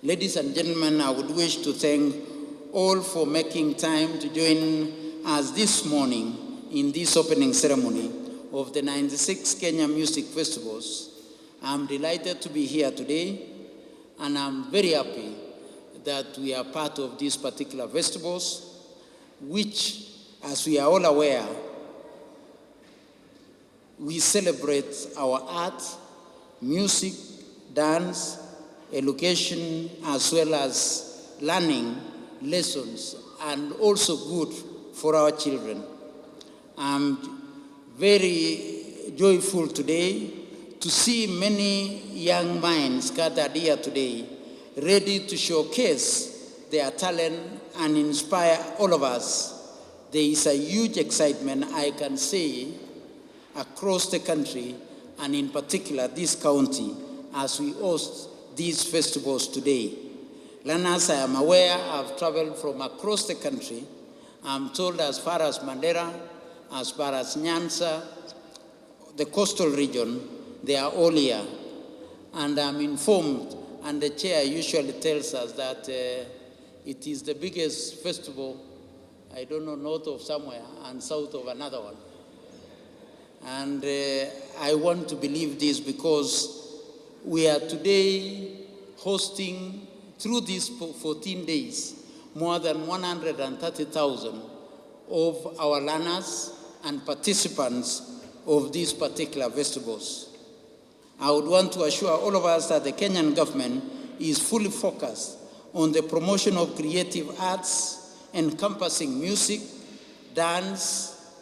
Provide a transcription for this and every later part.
Ladies and gentlemen, I would wish to thank all for making time to join us this morning in this opening ceremony of the 96 Kenya Music Festivals. I'm delighted to be here today, and I'm very happy that we are part of these particular festivals, which, as we are all aware, we celebrate our art, music, dance, education, as well as learning lessons, and also good for our children. I'm very joyful today to see many young minds gathered here today, ready to showcase their talent and inspire all of us. There is a huge excitement, I can say, across the country, and in particular this county, as we host these festivals today. Learners, I am aware, have traveled from across the country. I'm told as far as Mandera, as far as Nyanza, the coastal region, they are all here. And I'm informed, and the chair usually tells us that it is the biggest festival, I don't know, north of somewhere and south of another one. And I want to believe this because we are today hosting, through these 14 days, more than 130,000 of our learners and participants of these particular festivals. I would want to assure all of us that the Kenyan government is fully focused on the promotion of creative arts encompassing music, dance,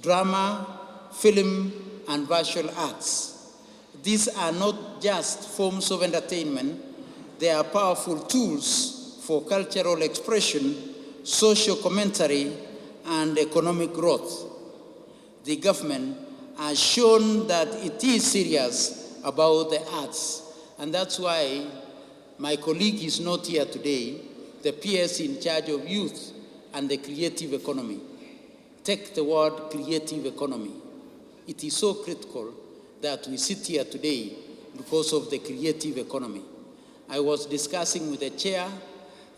drama, film, and visual arts. These are not just forms of entertainment, they are powerful tools for cultural expression, social commentary, and economic growth. The government has shown that it is serious about the arts, and that's why my colleague is not here today, the PS in charge of youth and the creative economy. Take the word creative economy. It is so critical that we sit here today because of the creative economy. I was discussing with the chair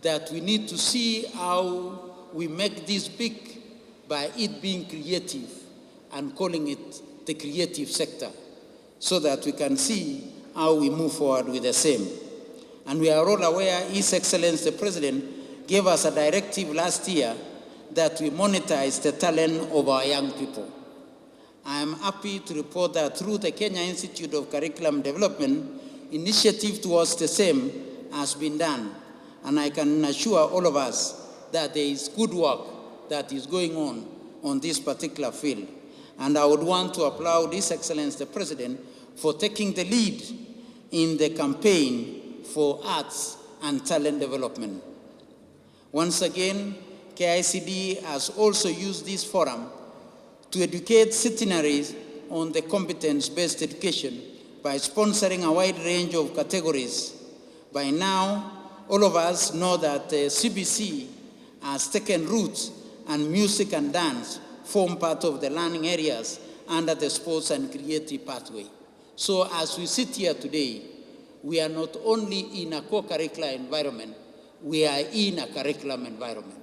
that we need to see how we make this big by it being creative and calling it the creative sector, so that we can see how we move forward with the same. And we are all aware, His Excellency the President gave us a directive last year that we monetize the talent of our young people. I am happy to report that through the Kenya Institute of Curriculum Development, initiative towards the same has been done. And I can assure all of us that there is good work that is going on this particular field. And I would want to applaud His Excellency the President for taking the lead in the campaign for arts and talent development. Once again, KICD has also used this forum to educate citizenries on the competence-based education by sponsoring a wide range of categories. By now, all of us know that CBC has taken root, and music and dance form part of the learning areas under the sports and creative pathway. So as we sit here today, we are not only in a co-curricular environment, we are in a curriculum environment,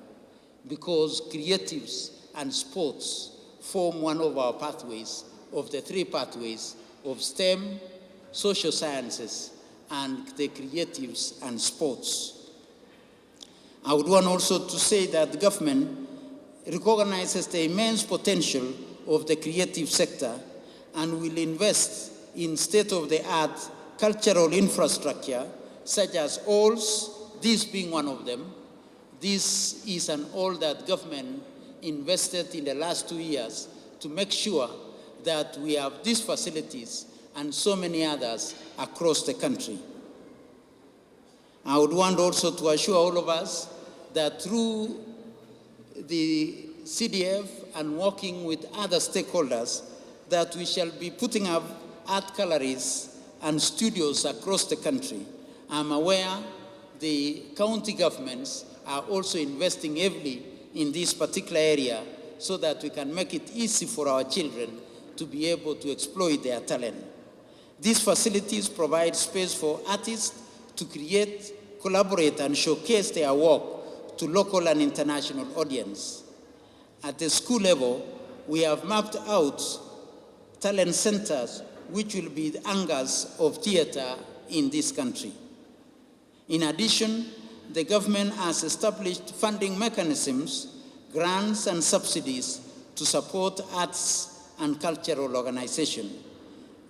because creatives and sports form one of our pathways, of the three pathways of STEM, social sciences, and the creatives and sports. I would want also to say that the government recognizes the immense potential of the creative sector and will invest in state-of-the-art cultural infrastructure, such as halls, this being one of them. This is an hall that government invested in the last 2 years to make sure that we have these facilities and so many others across the country. I would want also to assure all of us that through the CDF and working with other stakeholders, that we shall be putting up art galleries and studios across the country. I'm aware the county governments are also investing heavily in this particular area so that we can make it easy for our children to be able to exploit their talent. These facilities provide space for artists to create collaborate and showcase their work to local and international audience. At the school level, we have mapped out talent centers which will be the anchors of theater in this country. In addition, the government has established funding mechanisms, grants and subsidies to support arts and cultural organizations.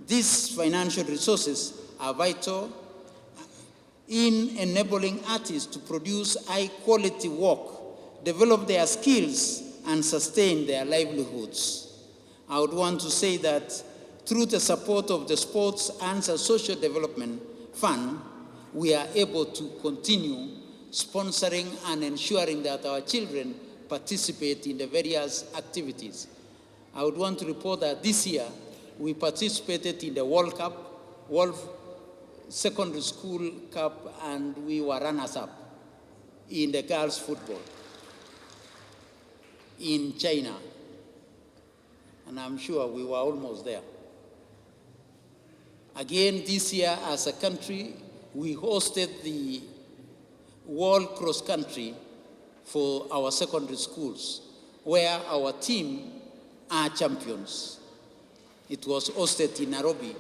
These financial resources are vital in enabling artists to produce high-quality work, develop their skills, and sustain their livelihoods. I would want to say that through the support of the Sports and Social Development Fund, we are able to continue sponsoring and ensuring that our children participate in the various activities. I would want to report that this year, we participated in the World Cup, World Secondary School Cup, and we were runners-up in the girls' football in China. And I'm sure we were almost there. Again, this year, as a country, we hosted the World Cross Country for our secondary schools, where our team are champions. It was hosted in Nairobi.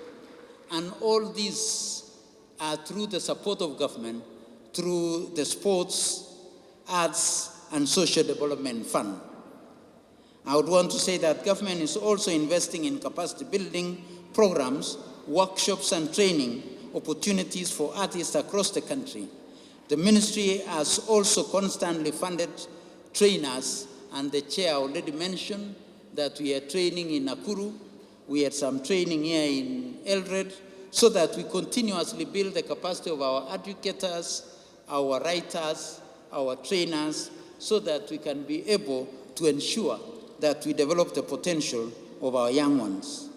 And all these are through the support of government, through the Sports, Arts, and Social Development Fund. I would want to say that government is also investing in capacity building programs, workshops, and training opportunities for artists across the country. The ministry has also constantly funded trainers, and the chair already mentioned that we are training in Nakuru. We had some training here in Eldoret, so that we continuously build the capacity of our educators, our writers, our trainers, so that we can be able to ensure that we develop the potential of our young ones.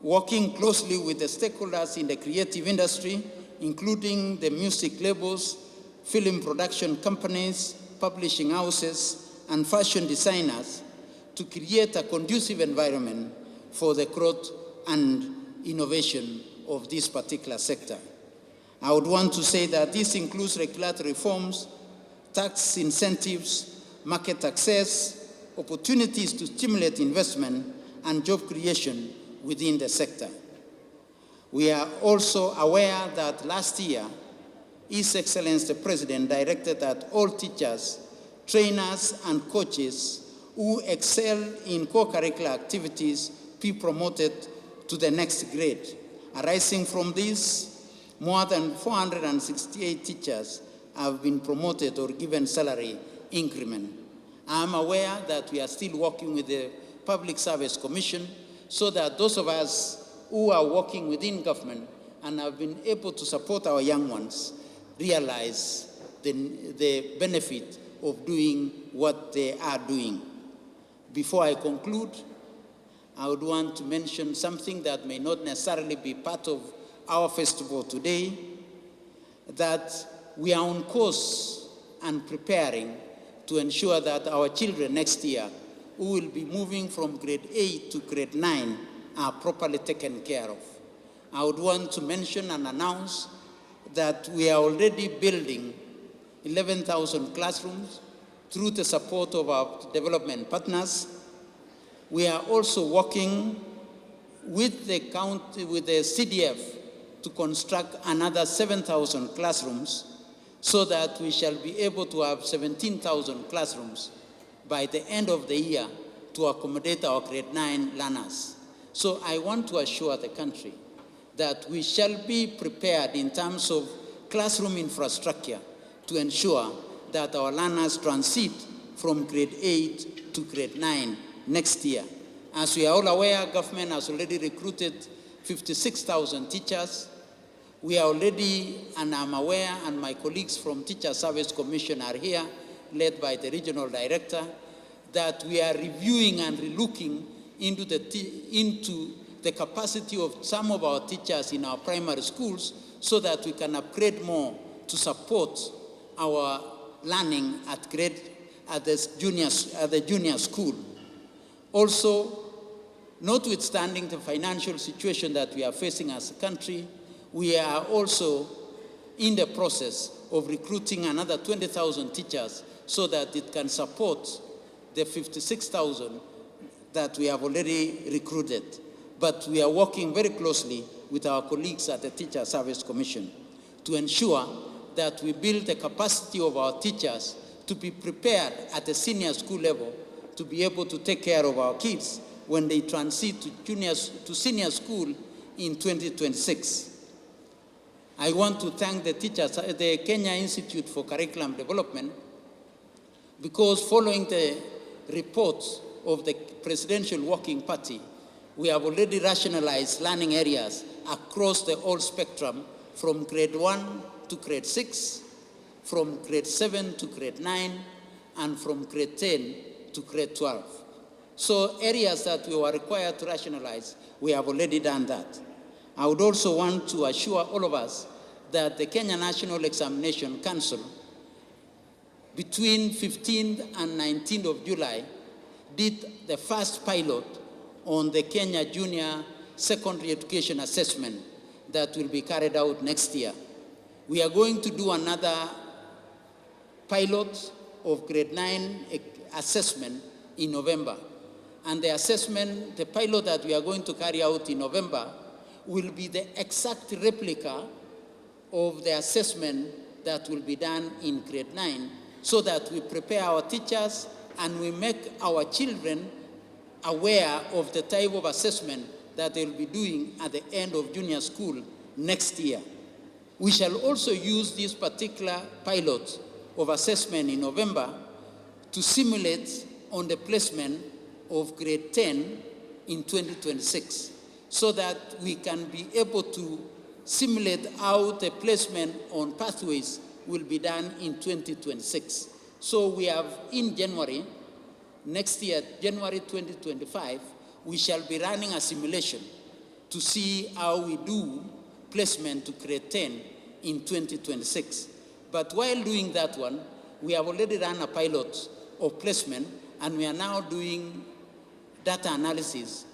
Working closely with the stakeholders in the creative industry, including the music labels, film production companies, publishing houses, and fashion designers, to create a conducive environment for the growth and innovation of this particular sector. I would want to say that this includes regulatory reforms, tax incentives, market access, opportunities to stimulate investment and job creation within the sector. We are also aware that last year, His Excellency the President directed that all teachers, trainers, and coaches who excel in co-curricular activities be promoted to the next grade. Arising from this, more than 468 teachers have been promoted or given salary increment. I am aware that we are still working with the Public Service Commission so that those of us who are working within government and have been able to support our young ones realize the benefit of doing what they are doing. Before I conclude, I would want to mention something that may not necessarily be part of our festival today, that we are on course and preparing to ensure that our children next year, who will be moving from grade 8 to grade 9, are properly taken care of. I would want to mention and announce that we are already building 11,000 classrooms through the support of our development partners. We are also working with the CDF to construct another 7,000 classrooms so that we shall be able to have 17,000 classrooms by the end of the year to accommodate our grade 9 learners. So I want to assure the country that we shall be prepared in terms of classroom infrastructure to ensure that our learners transit from grade 8 to grade 9 next year. As we are all aware, government has already recruited 56,000 teachers. We are already, and I'm aware, and my colleagues from Teacher Service Commission are here, led by the regional director, that we are reviewing and relooking into the capacity of some of our teachers in our primary schools so that we can upgrade more to support our learning at the junior school. Also, notwithstanding the financial situation that we are facing as a country, we are also in the process of recruiting another 20,000 teachers so that it can support the 56,000 that we have already recruited. But we are working very closely with our colleagues at the Teacher Service Commission to ensure that we build the capacity of our teachers to be prepared at the senior school level to be able to take care of our kids when they transit to senior school in 2026. I want to thank the teachers, the Kenya Institute for Curriculum Development, because following the reports of the Presidential Working Party, we have already rationalized learning areas across the whole spectrum from grade 1 to grade 6, from grade 7 to grade 9, and from grade 10 to grade 12. So areas that we were required to rationalize, we have already done that. I would also want to assure all of us that the Kenya National Examination Council, between 15th and 19th of July, did the first pilot on the Kenya Junior Secondary Education Assessment that will be carried out next year. We are going to do another pilot of grade 9 assessment in November. And the assessment, the pilot that we are going to carry out in November, will be the exact replica of the assessment that will be done in grade 9, so that we prepare our teachers and we make our children aware of the type of assessment that they'll be doing at the end of junior school next year. We shall also use this particular pilot of assessment in November to simulate on the placement of grade 10 in 2026, so that we can be able to simulate how the placement on pathways will be done in 2026. So we have in January, next year, January 2025, we shall be running a simulation to see how we do placement to grade 10 in 2026. But while doing that one, we have already run a pilot of placement, and we are now doing data analysis.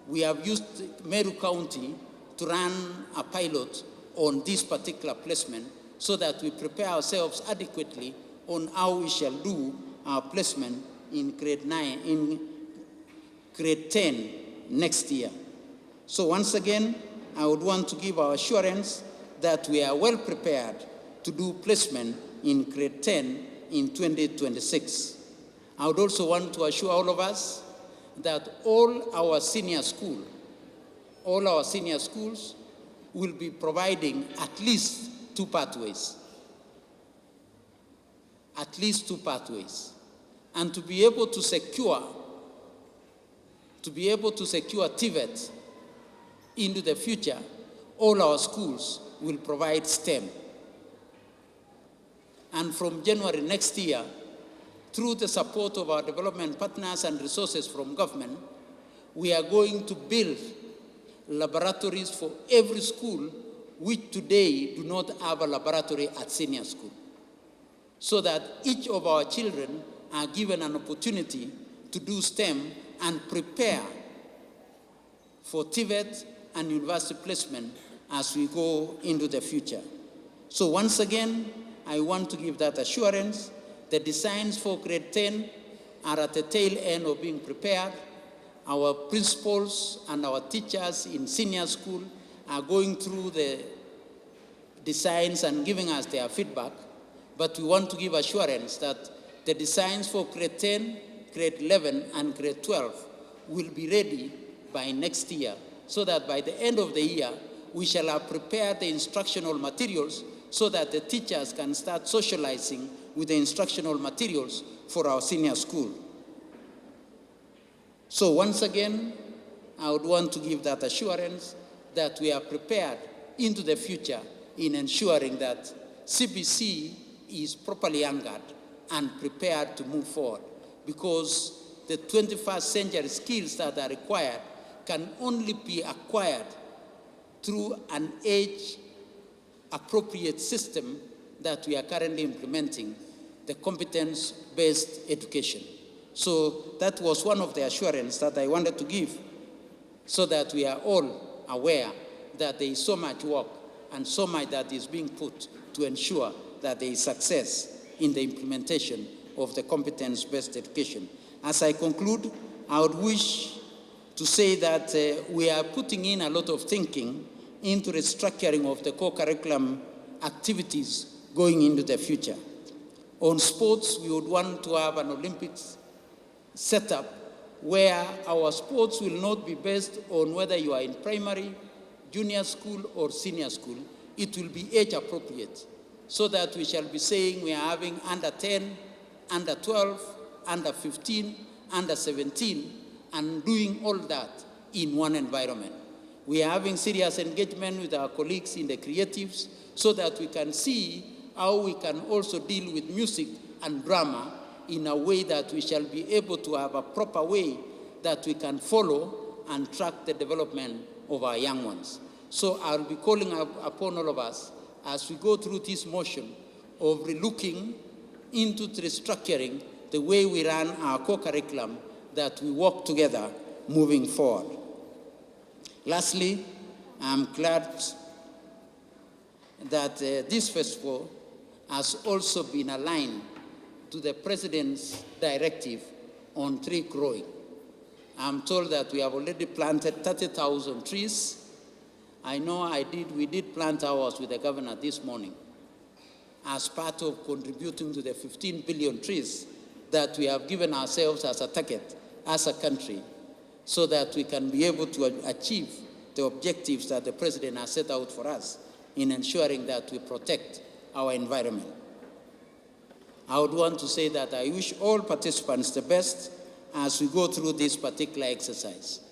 We have used Meru County to run a pilot on this particular placement so that we prepare ourselves adequately on how we shall do our placement in grade 9, in grade 10 next year. So once again, I would want to give our assurance that we are well prepared to do placement in grade 10 in 2026. I would also want to assure all of us that all our senior schools will be providing at least two pathways. At least two pathways. And to be able to secure TVET into the future, all our schools will provide STEM. And from January next year, through the support of our development partners and resources from government, we are going to build laboratories for every school which today do not have a laboratory at senior school, so that each of our children are given an opportunity to do STEM and prepare for TVET and university placement as we go into the future. So once again, I want to give that assurance. The designs for grade 10 are at the tail end of being prepared. Our principals and our teachers in senior school are going through the designs and giving us their feedback. But we want to give assurance that the designs for grade 10, grade 11, and grade 12 will be ready by next year, so that by the end of the year, we shall have prepared the instructional materials so that the teachers can start socializing with the instructional materials for our senior school. So once again, I would want to give that assurance that we are prepared into the future in ensuring that CBC is properly anchored and prepared to move forward, because the 21st century skills that are required can only be acquired through an age-appropriate system that we are currently implementing, the competence-based education. So that was one of the assurance that I wanted to give, so that we are all aware that there is so much work and so much that is being put to ensure that there is success in the implementation of the competence-based education. As I conclude, I would wish to say that we are putting in a lot of thinking into the structuring of the core curriculum activities going into the future. On sports, we would want to have an Olympics setup where our sports will not be based on whether you are in primary, junior school, or senior school. It will be age appropriate, so that we shall be saying we are having under 10, under 12, under 15, under 17, and doing all that in one environment. We are having serious engagement with our colleagues in the creatives so that we can see how we can also deal with music and drama in a way that we shall be able to have a proper way that we can follow and track the development of our young ones. So I'll be calling upon all of us as we go through this motion of relooking into restructuring the way we run our core curriculum, that we work together moving forward. Lastly, I'm glad that this festival has also been aligned to the President's directive on tree growing. I'm told that we have already planted 30,000 trees. I know we did plant ours with the governor this morning as part of contributing to the 15 billion trees that we have given ourselves as a target as a country, so that we can be able to achieve the objectives that the President has set out for us in ensuring that we protect our environment. I would want to say that I wish all participants the best as we go through this particular exercise.